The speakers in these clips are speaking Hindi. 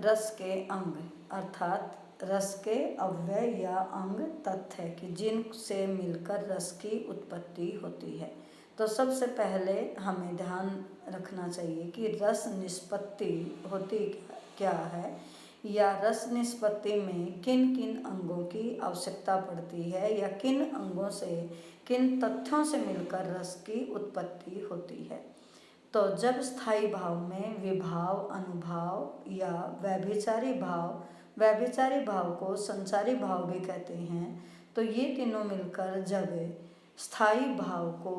रस के अंग अर्थात रस के अव्यय या अंग तत्व है कि जिनसे मिलकर रस की उत्पत्ति होती है। तो सबसे पहले हमें ध्यान रखना चाहिए कि रस निष्पत्ति होती क्या है या रस निष्पत्ति में किन किन अंगों की आवश्यकता पड़ती है या किन अंगों से किन तथ्यों से मिलकर रस की उत्पत्ति होती है। तो जब स्थायी भाव में विभाव, अनुभाव या व्यभिचारी भाव को संचारी भाव भी कहते हैं, तो ये तीनों मिलकर जब स्थायी भाव को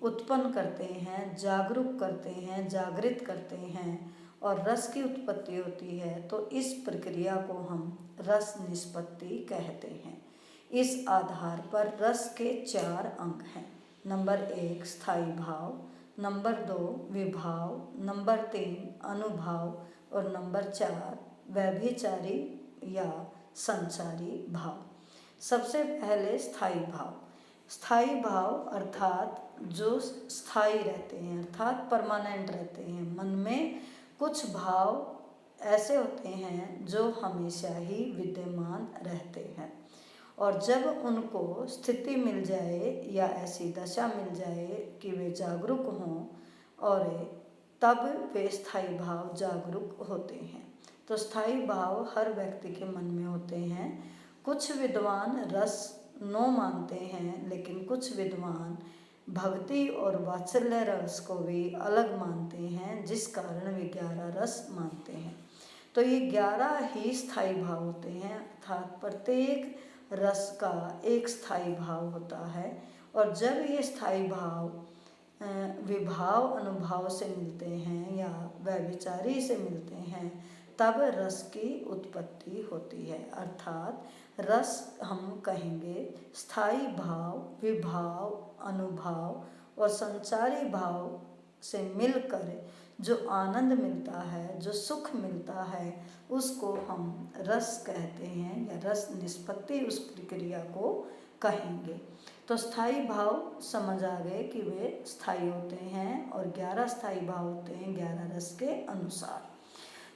उत्पन्न करते हैं, जागरूक करते हैं, जागृत करते हैं और रस की उत्पत्ति होती है, तो इस प्रक्रिया को हम रस निष्पत्ति कहते हैं। इस आधार पर रस के 4 अंग हैं। नंबर 1 स्थायी भाव, नंबर 2 विभाव, नंबर 3 अनुभाव और नंबर 4 व्यभिचारी या संचारी भाव। सबसे पहले स्थायी भाव। स्थायी भाव अर्थात जो स्थायी रहते हैं अर्थात परमानेंट रहते हैं। मन में कुछ भाव ऐसे होते हैं जो हमेशा ही विद्यमान रहते हैं और जब उनको स्थिति मिल जाए या ऐसी दशा मिल जाए कि वे जागरूक हों और तब वे स्थायी भाव जागरूक होते हैं। तो स्थायी भाव हर व्यक्ति के मन में होते हैं। कुछ विद्वान रस 9 मानते हैं, लेकिन कुछ विद्वान भक्ति और वात्सल्य रस को भी अलग मानते हैं, जिस कारण वे 11 रस मानते हैं। तो ये 11 ही स्थायी भाव होते हैं अर्थात प्रत्येक रस का एक स्थायी भाव होता है और जब ये स्थायी भाव विभाव अनुभाव से मिलते हैं या व्यभिचारी से मिलते हैं तब रस की उत्पत्ति होती है। अर्थात रस हम कहेंगे स्थायी भाव, विभाव, अनुभाव और संचारी भाव से मिलकर जो आनंद मिलता है, जो सुख मिलता है, उसको हम रस कहते हैं या रस निष्पत्ति उस प्रक्रिया को कहेंगे। तो स्थायी भाव समझ आ गए कि वे स्थायी होते हैं और 11 स्थायी भाव होते हैं 11 रस के अनुसार।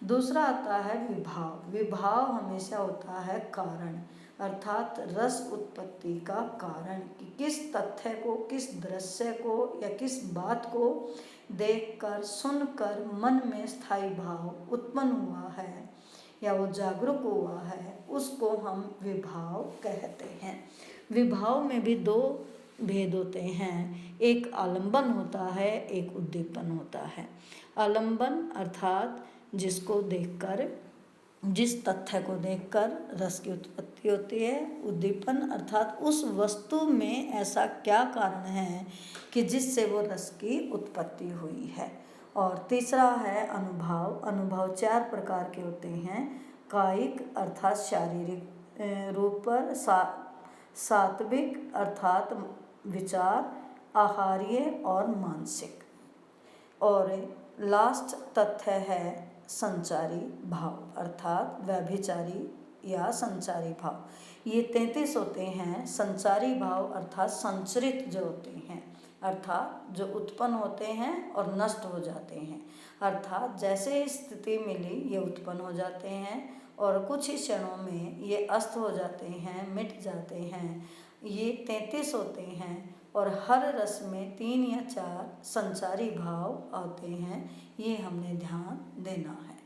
दूसरा आता है विभाव। विभाव हमेशा होता है कारण अर्थात रस उत्पत्ति का कारण कि किस तथ्य को, किस दृश्य को या किस बात को देखकर, सुनकर मन में स्थायी भाव उत्पन्न हुआ है या वो जागरूक हुआ है, उसको हम विभाव कहते हैं। विभाव में भी 2 भेद होते हैं, एक आलंबन होता है, एक उद्दीपन होता है। आलंबन अर्थात जिसको देखकर, जिस तथ्य को देखकर रस की उत्पत्ति होती है। उद्दीपन अर्थात उस वस्तु में ऐसा क्या कारण है कि जिससे वो रस की उत्पत्ति हुई है। और तीसरा है अनुभाव। अनुभाव 4 प्रकार के होते हैं। कायिक अर्थात शारीरिक रूप पर, सात्विक अर्थात विचार, आहार्य और मानसिक, और लास्ट तथ्य है संचारी भाव अर्थात व्यभिचारी या संचारी भाव। ये 33 होते हैं। संचारी भाव अर्थात संचरित जो होते हैं अर्थात जो उत्पन्न होते हैं और नष्ट हो जाते हैं अर्थात जैसे स्थिति मिली ये उत्पन्न हो जाते हैं और कुछ ही क्षणों में ये अस्त हो जाते हैं, मिट जाते हैं। ये 33 होते हैं और हर रस में 3 या 4 संचारी भाव आते हैं। ये हमने ध्यान देना है।